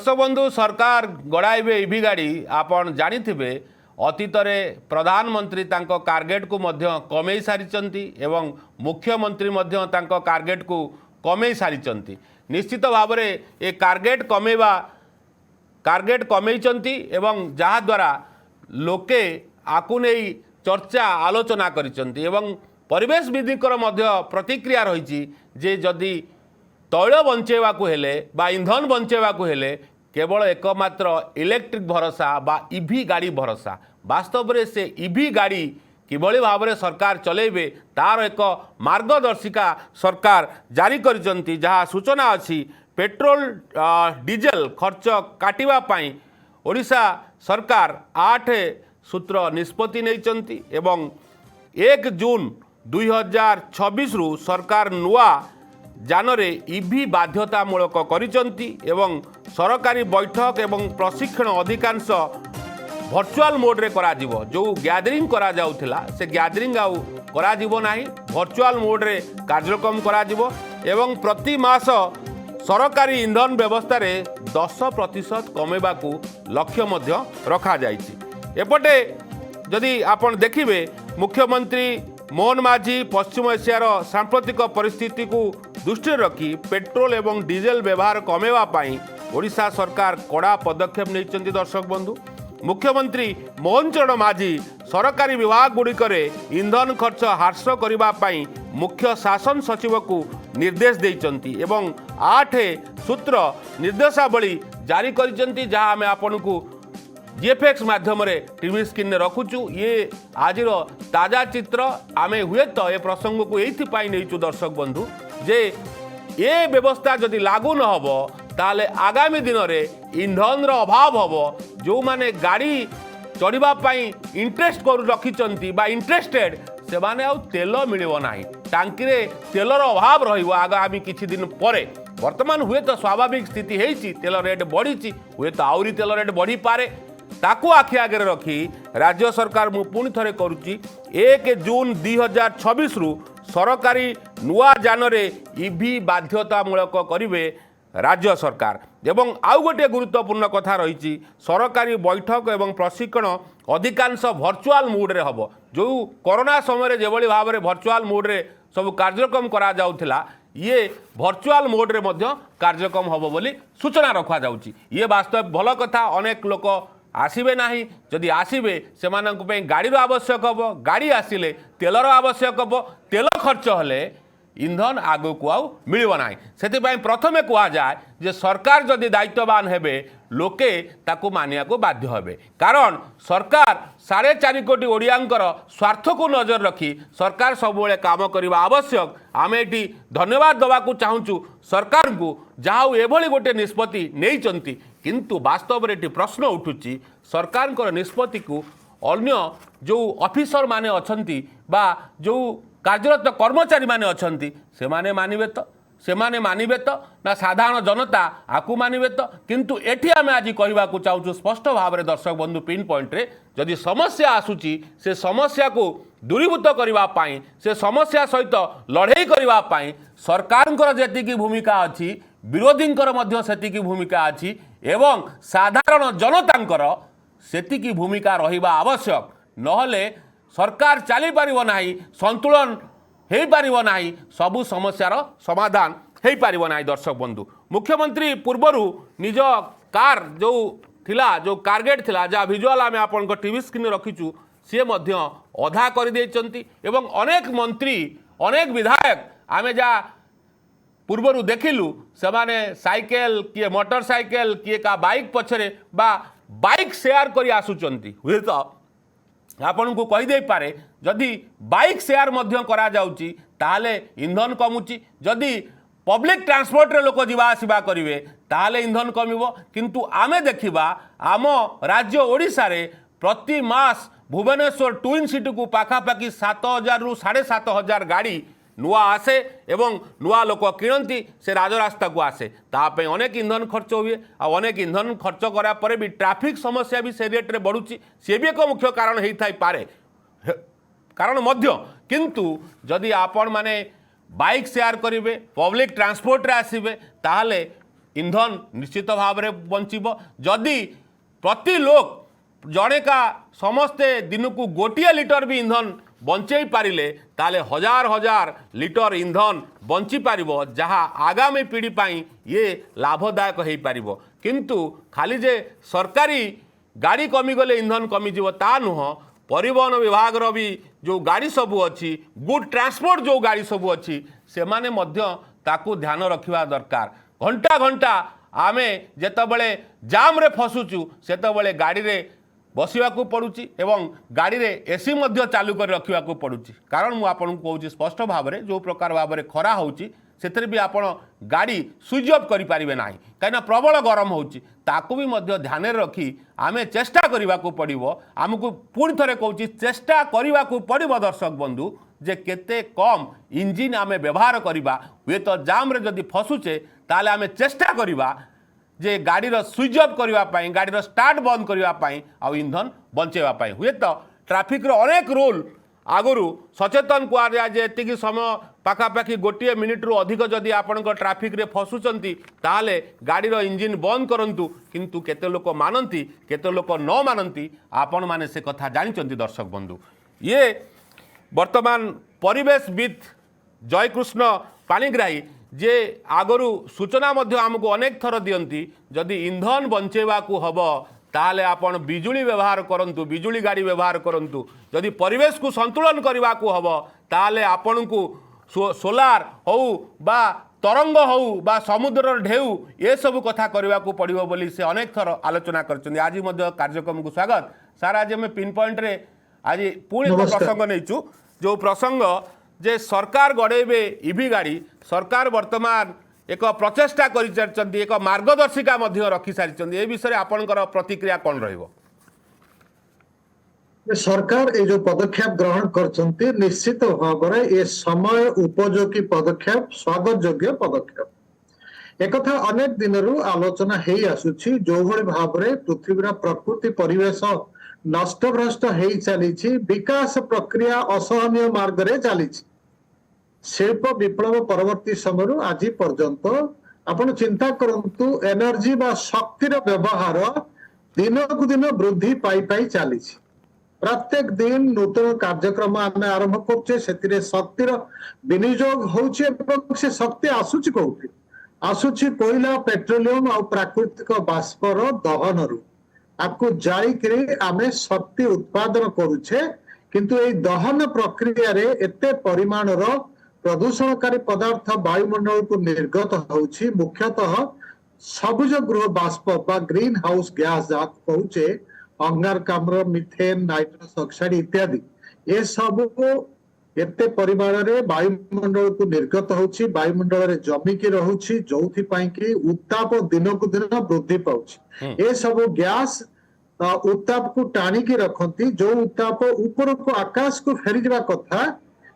दर्शक बंधु सरकार गड़ाइबे इवी गाड़ी आपन जानिथिबे अतीतरे प्रधानमंत्री तांको टार्गेट को मध्य कमे सारी एवं मुख्यमंत्री मध्य तांको टार्गेट को कमे सारी निश्चित भाव में ये टार्गेट कमेचंती एवं जहा द्वारा लोके आकु नहीं चर्चा आलोचना करिसंती एवं परिवेश विधिकर मध्य प्रतिक्रिया रही जे जदि तैल बंचेवाकू हेले बा इंधन बंचेवाकू हेले केवल एकमात्र इलेक्ट्रिक भरोसा बा ईवी गाड़ी भरोसा वास्तव में से ईवी गाड़ी किभली भाव में सरकार चलेबे तार एक मार्गदर्शिका सरकार जारी करिसंती जहाँ सूचना अच्छी पेट्रोल डीजेल खर्च काटिबा पाई ओडिशा सरकार 8 सूत्र निष्पत्ति नैचंती एवं 1 जून 2026 रु सरकार नुआ जानरे ईवी बाध्यतामूलक करिसंती एवं सरकारी बैठक एवं प्रशिक्षण अधिकांश भर्चुआल मोड्रे करा जिवो जो गैदरिंग करा जाउथिला से गैदरिंग आउ करा जिवो नाही भर्चुआल मोड्रे कार्यक्रम करा जिवो एवं प्रति मास सरकारी इंधन व्यवस्था रे 10% कमेबाकू लक्ष्य मध्य रखा जाइछि। एपटे जदि आपण देखिबे मुख्यमंत्री मोहन माझी पश्चिम एशियार सांप्रतिक परिस्थिति को दृष्टि रखी पेट्रोल एवं डीजेल व्यवहार कमेवा पाई ओडिशा सरकार कड़ा पदक्षेप नहीं। दर्शक बंधु मुख्यमंत्री मोहन चरण माझी सरकारी विभाग गुड़िकर इंधन खर्च ह्रास करने मुख्य शासन सचिव को निर्देश देइचंती एवं 8 सूत्र निर्देशावली जारी करिसंती जहां आमे आपन को जीएफएक्स माध्यम टीवी स्क्रीन में रखुचु। ये आज ताजा चित्र आमे हुए तो ये प्रसंग को ये नहीं दर्शक बंधु जे ये व्यवस्था जदि लागू न हबो ताले आगामी दिन में इंधन अभाव हम जो माने गाड़ी चढ़ा इंटरेस्ट कर रखिंट बा इंटरेस्टेड से माने आउ तेल मिलिबो नाही टांकी रे तेलर अभाव रहिबो आगामी किछि दिन परे। वर्तमान हुए तो स्वाभाविक स्थिति है तेल रेट बढ़ी हुए तो आउरी तेल रेट बढ़ी पारे ताकू आखि आगे रखी राज्य सरकार मु पुणी थरे करुच्ची 1 जून 2026 रु सरकारी नुआ जानरे ईवी बाध्यतामूलक करिवे राज्य सरकार एवं आउ गोटे गुरुत्वपूर्ण कथा रही सरकारी बैठक एवं प्रशिक्षण अधिकांश भर्चुआल मोड रे हबो जो कोरोना समय जो भाव में भर्चुआल मोड रे सब कार्यक्रम करा जाउथिला ये भर्चुआल मोड रे मध्य कार्यक्रम हबो बोली सूचना रखा जाउची। ये वास्तव भल कथा अनेक लोक आसबे नाही जदि आसबे से गाड़ी आवश्यक हम गाड़ी आसिले तेलर आवश्यक हम तेल खर्च हेले इंधन आगो को आउ मिलिबो नाही से प्रथमे कहा जाए जे सरकार जदि दायित्ववान हेबे लोके ताकू मानिया को बाध्य हेबे कारण सरकार 4.5 कोटी ओडियांकर स्वार्थ को नजर रखी सरकार सबुले काम करने आवश्यक। आमे एटी धन्यवाद दवाकू चाहूँ सरकार को जहाँ एभली गोटे निष्पत्ति नैचंती किंतु वास्तव में प्रश्न उठुची सरकार निष्पत्ति को अन्य जो ऑफिसर माने अछंती बा जो कार्यरत कर्मचारी माने अछंती से मानिबे तो ना साधारण जनता आकु मानिबे तो किंतु एठी आमे आज कहवा को चाहूँ स्पष्ट भाव में दर्शक बंधु पिन पॉइंट रे जदि समस्या आसुची से समस्या को दूरीभूत करबा पाई से समस्या सहित लड़ाई करबा पाई सरकारंकर जेतिकी भूमिका अछि विरोधींकर मध्य सेतिकी भूमिका अछि एवं साधारण जनतांकर सेतिकी भूमिका रहिबा आवश्यक नहले सरकार चली पारिबो नाही संतुलन हो पारिबो नाही सबु समस्यार समाधान हो पारिबो नाही। दर्शक बंधु मुख्यमंत्री पूर्वरु निज कार जो थिला जो टार्गेट थिला जा विजुअल आमे आपन टीवी स्क्रीन रखिचु सी मध्य अधा कर देइचंती एवं अनेक मंत्री अनेक विधायक आमे जा पूर्वरु देखिलु सेमाने साइकेल किए मोटरसाइकेल किए का बाइक पछरे बा बाइक शेयर करी आसुचंती हुए तो आपन को कही दे पारे जदि बाइक शेयर मध्य करा जाउची ताले इंधन कमुची जदि पब्लिक ट्रांसपोर्ट रे लोक जीवा आसीबा करिवे ताले इंधन कमिवो किंतु आमे देखिबा आम राज्य ओडिशा रे प्रति मास भुवनेश्वर ट्विन सिटी को पाखापाखि 7,000 रु 7,500 गाड़ी नुआ आसे एवं नुआ लोक किणती से राजरास्ता को आसे तापे अनेक इंधन खर्च हुए अनेक इंधन खर्च करा परे भी ट्रैफिक समस्या भी से रेट रे बढ़ुची सी भी एक मुख्य कारण होता पारे कारण मध्य किंतु जदि आपण माने बाइक शेयर करेंगे पब्लिक ट्रांसपोर्ट रे आसबे ताहले इंधन निश्चित भाव में बंचब जदि प्रति लोक जड़ेका समस्ते दिन को गोटे लिटर भी इंधन बंचई पारिले ताले हजार हजार लिटर इंधन बंची पारिबो जहाँ आगामी पीढ़ी पाई ये लाभदायक हो पारिबो। किंतु खाली जे सरकारी गाड़ी कमिगले इंधन कमिजिवो ता नुह परिवहन विभाग रो भी जो गाड़ी सबू अच्छी गुड ट्रांसपोर्ट जो गाड़ी सबू अच्छी से माने मध्य ताकू ध्यान रखिबा दरकार। घंटा घंटा आमे जेतबेले जाम रे फसुचु सेतबेले गाड़ी रे बसवाकू पड़ुची एवं गाड़ी रे एसी मध्य चालू कर रखिबाकू पड़ुची कारण मु आपन को कहूची स्पष्ट भाव में जो प्रकार भाव में खरा होची सेतरे भी आपण गाड़ी स्विच ऑफ करि पारिबे नाही कहिना प्रबल गरम होची ताकू भी मध्य ध्यान रखी आमे चेष्टा करबाकू पड़िबो। आमको पुणी थरे कहूची चेष्टा करबाकू पड़िबो दर्शक बंधु जे केते कम इंजिन आमे व्यवहार करबा हुए तो जाम रे जदि फसुचे ताले आमे चेष्टा करबा जे गाड़ीर स्विच ऑफ करने गाड़ीर स्टार्ट बंद करने आउ इंधन बंचेवाई हुए तो ट्राफिक अनेक रूल आगुरी सचेतन कहुए जे एति समय पाखापाखि गोटे मिनिट रु अधिक जदि आपण ट्राफिक रे फसुचंती ताहले गाड़ीर इंजिन बंद करंतु किंतु केते लोक मानती केते लोक न मानती आपण माने से कथा जानिचंती दर्शक बंधु। ये वर्तमान परिवेशविद जयकृष्ण पाणिग्राही जे आगरू सूचना मध्य आमको अनेक थर दियंती जदि इंधन बंचेवाकू हब ताहले आपण बिजुली व्यवहार करंतु बिजुली गाड़ी व्यवहार करंतु जदि परिवेश को संतुलन करवाकू हब ताहले आपण को सोलार हो बा तरंग हो बा समुद्र ढेउ ये सब कथा करवाकू पड़िबो बोली से अनेक थर आलोचना करछन्ती। आज मध्य कार्यक्रम को स्वागत सार। आज हम पिन पॉइंट रे आज पुणी प्रसंग नैचु जो प्रसंग जे सरकार गड़ेबे ईवी गाड़ी सरकार वर्तमान एक प्रचेष्टा कर एक मार्गदर्शिका रखी सारी ए विषय आपनकर प्रतिक्रिया कौन रहिबो? सरकार ये जो पदक्षेप ग्रहण करछन्ती निश्चित भाव में ये समय उपयोगी पदक्षेप स्वागत योग्य पदक्षेप। एक कथा अनेक दिन आलोचना हो आसुछि जो भली भाव में पृथ्वीर प्रकृति परिवेश नष्टभ्रष्ट हो चली विकास प्रक्रिया असहनीय मार्ग रे चली शिल्प विप्लव परवर्ती समय आज पर्यंत आपण चिंता करंतु एनर्जी बा शक्तिर व्यवहार दिनकु दिन वृद्धि पाई पाई चली प्रत्येक दिन नूतन कार्यक्रम आम आरंभ करछे सेतिरे शक्तिर विनियोग होउछे एवं से शक्ति आसुछि कोउठी आसुछि कोयला पेट्रोलियम और प्राकृतिक बाष्पर दहनरु आपको जाई करी आमे शक्ति उत्पादन करूछे किंतु ए दहन प्रक्रिया रे एते परिमाणर प्रदूषणकारी पदार्थ वायुमंडल को निर्गत होउछि मुख्यतः सबुज गृह बाष्प बा ग्रीन हाउस गैस जाक कहूचे अंगारकाम्ल मिथेन नाइट्रस ऑक्साइड इत्यादि ये सब को एते परिमाण रे वायुमंडल को निर्गत होउछि वायुमंडल रे जमी की रहउछि जोथि पई कि उत्ताप दिन को दिन वृद्धि पाउछि ये सब गैस उत्ताप को टाणी की रखती जो उत्ताप ऊपर को आकाश को फेरी जावा कथा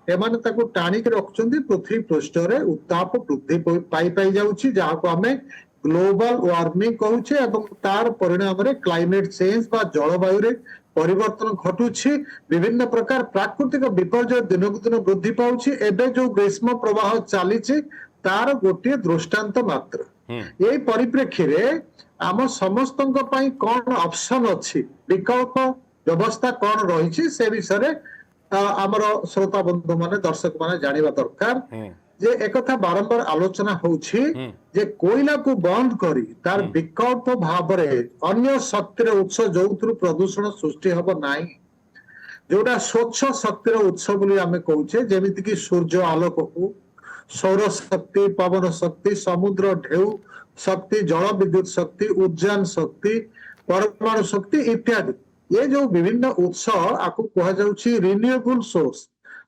एमाने ताको टाणी के रखछन्ती पृथ्वी पृष्ठ रे उत्ताप वृद्धि पाई पाई जाउछि जाहाको आमे ग्लोबल वार्मिंग कहूछे एवं तार परिणाम रे क्लाइमेट चेंज बा जलवायु रे परिवर्तन घटुछि विभिन्न प्रकार प्राकृतिक विपर्यय दिन को दिन वृद्धि पाउछि एबे जो ग्रीष्म प्रवाह चलीछि तार गोटे दृष्टांत मात्र यही परिप्रेक्षी रे आम समस्तଙ୍କ ପାଇଁ कौन ऑप्शन अच्छी विकल्प व्यवस्था कौन रही से विषय आमर श्रोता बंधु माने दर्शक माने जानिबा दरकार जे एकथा बारंबार आलोचना होउछि जे कोयला को बंद करी तार विकल्प भाव रे अन्य शक्तिर उत्स जोथुर प्रदूषण सृष्टि हबो नाही जोटा स्वच्छ शक्तिर उत्स बोली आमे कहूछे जेमिति कि सूर्य आलोक हो सौर शक्ति पवन शक्ति समुद्र ढेउ शक्ति जल विद्युत शक्ति उद्यान शक्ति परमाणु शक्ति इत्यादि ये जो विभिन्न उत्स आपको कह जाउछि रिन्यूएबल सोर्स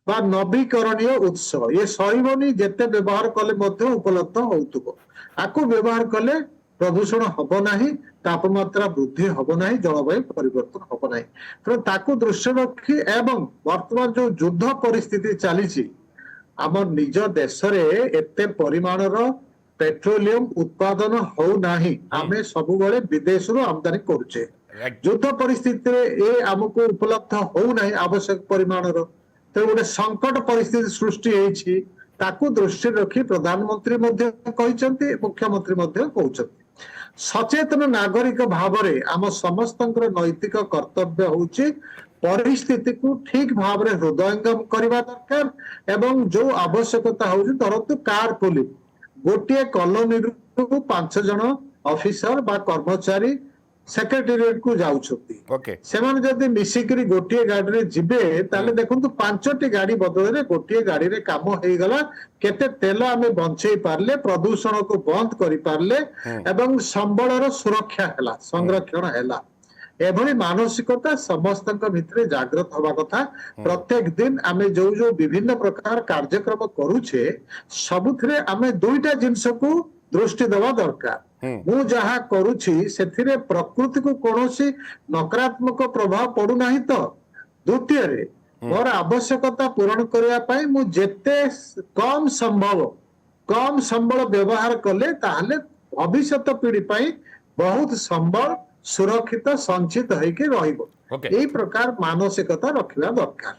बा नवीकरणीय उत्स ये सरीबनी जेते व्यवहार कले मध्य उपलब्ध होउतबो आको व्यवहार कले प्रदूषण हबो नाही तापमात्रा वृद्धि हबो नाही जलवायु परिवर्तन हबो नाही तो ताको दृष्टि रखी एवं वर्तमान जो युद्ध परिस्थिति चली आम निज देश रे एते परिमाणर पेट्रोलियम उत्पादन हो नाही आमे सब बळे विदेश रो आमदानी करूचे युद्ध परिस्थिति रे ए हमको उपलब्ध हो नाही आवश्यक परिमाणर तो गोटे संकट परिस्थिति सृष्टि होइछि ତାକୁ ଦୃଷ୍ଟିରେ ରଖି ପ୍ରଧାନମନ୍ତ୍ରୀ ମଧ୍ୟ କହିଛନ୍ତି, ମୁଖ୍ୟମନ୍ତ୍ରୀ ମଧ୍ୟ କହୁଛନ୍ତି। ସଚେତନ ନାଗରିକ ଭାବରେ ଆମ ସମସ୍ତଙ୍କର ନୈତିକ କର୍ତ୍ତବ୍ୟ ହେଉଛି ପରିସ୍ଥିତିକୁ ଠିକ ଭାବରେ ହୃଦୟଙ୍ଗମ କରିବା ଦରକାର ଏବଂ ଯୋଉ ଆବଶ୍ୟକତା ହଉଛି, ଧରନ୍ତୁ କାର ପୁଲିଂ, ଗୋଟିଏ କଲୋନୀରୁ 5 ଜଣ ଅଫିସର ବା କର୍ମଚାରୀ ସେକ୍ରେଟାରିଏଟ କୁ ଯାଉଛନ୍ତି। ଓକେ ସେମାନେ ଯଦି ମିଶିକିରି ଗୋଟିଏ ଗାଡିରେ ଯିବେ ତାହେଲେ ଦେଖନ୍ତୁ 5ଟି ଗାଡି ବଦଳରେ ଗୋଟିଏ ଗାଡିରେ କାମ ହେଇଗଲା। କେତେ ତେଲ ଆମେ ବଞ୍ଚେଇ ପାରିଲେ, ପ୍ରଦୂଷଣକୁ ବନ୍ଦ କରିପାରିଲେ ଏବଂ ସମ୍ବଳର ସୁରକ୍ଷା ହେଲା, ସଂରକ୍ଷଣ ହେଲା। ଏଭଳି ମାନସିକତା ସମସ୍ତଙ୍କ ଭିତରେ ଜାଗ୍ରତ ହବା କଥା। ପ୍ରତ୍ୟେକ ଦିନ ଆମେ ଯୋଉ ଯୋଉ ବିଭିନ୍ନ ପ୍ରକାର କାର୍ଯ୍ୟକ୍ରମ କରୁଛେ, ସବୁଥିରେ ଆମେ ଦୁଇଟା ଜିନିଷକୁ ଦୃଷ୍ଟି ଦେବା ଦରକାର। ମୁଁ ଯାହା କରୁଛି ସେଥିରେ ପ୍ରକୃତିକୁ କୌଣସି ନକାରାତ୍ମକ ପ୍ରଭାବ ପଡୁନାହିଁ ତ। ଦ୍ୱିତୀୟରେ ମୋର ଆବଶ୍ୟକତା ପୂରଣ କରିବା ପାଇଁ ମୁଁ ଯେତେ କମ ସମ୍ବଳ ବ୍ୟବହାର କଲେ ତାହେଲେ ଭବିଷ୍ୟତ ପିଢି ପାଇଁ ବହୁତ ସମ୍ବଳ ସୁରକ୍ଷିତ ସଞ୍ଚିତ ହେଇକି ରହିବ। ଓକେ ଏଇ ପ୍ରକାର ମାନସିକତା ରଖିବା ଦରକାର।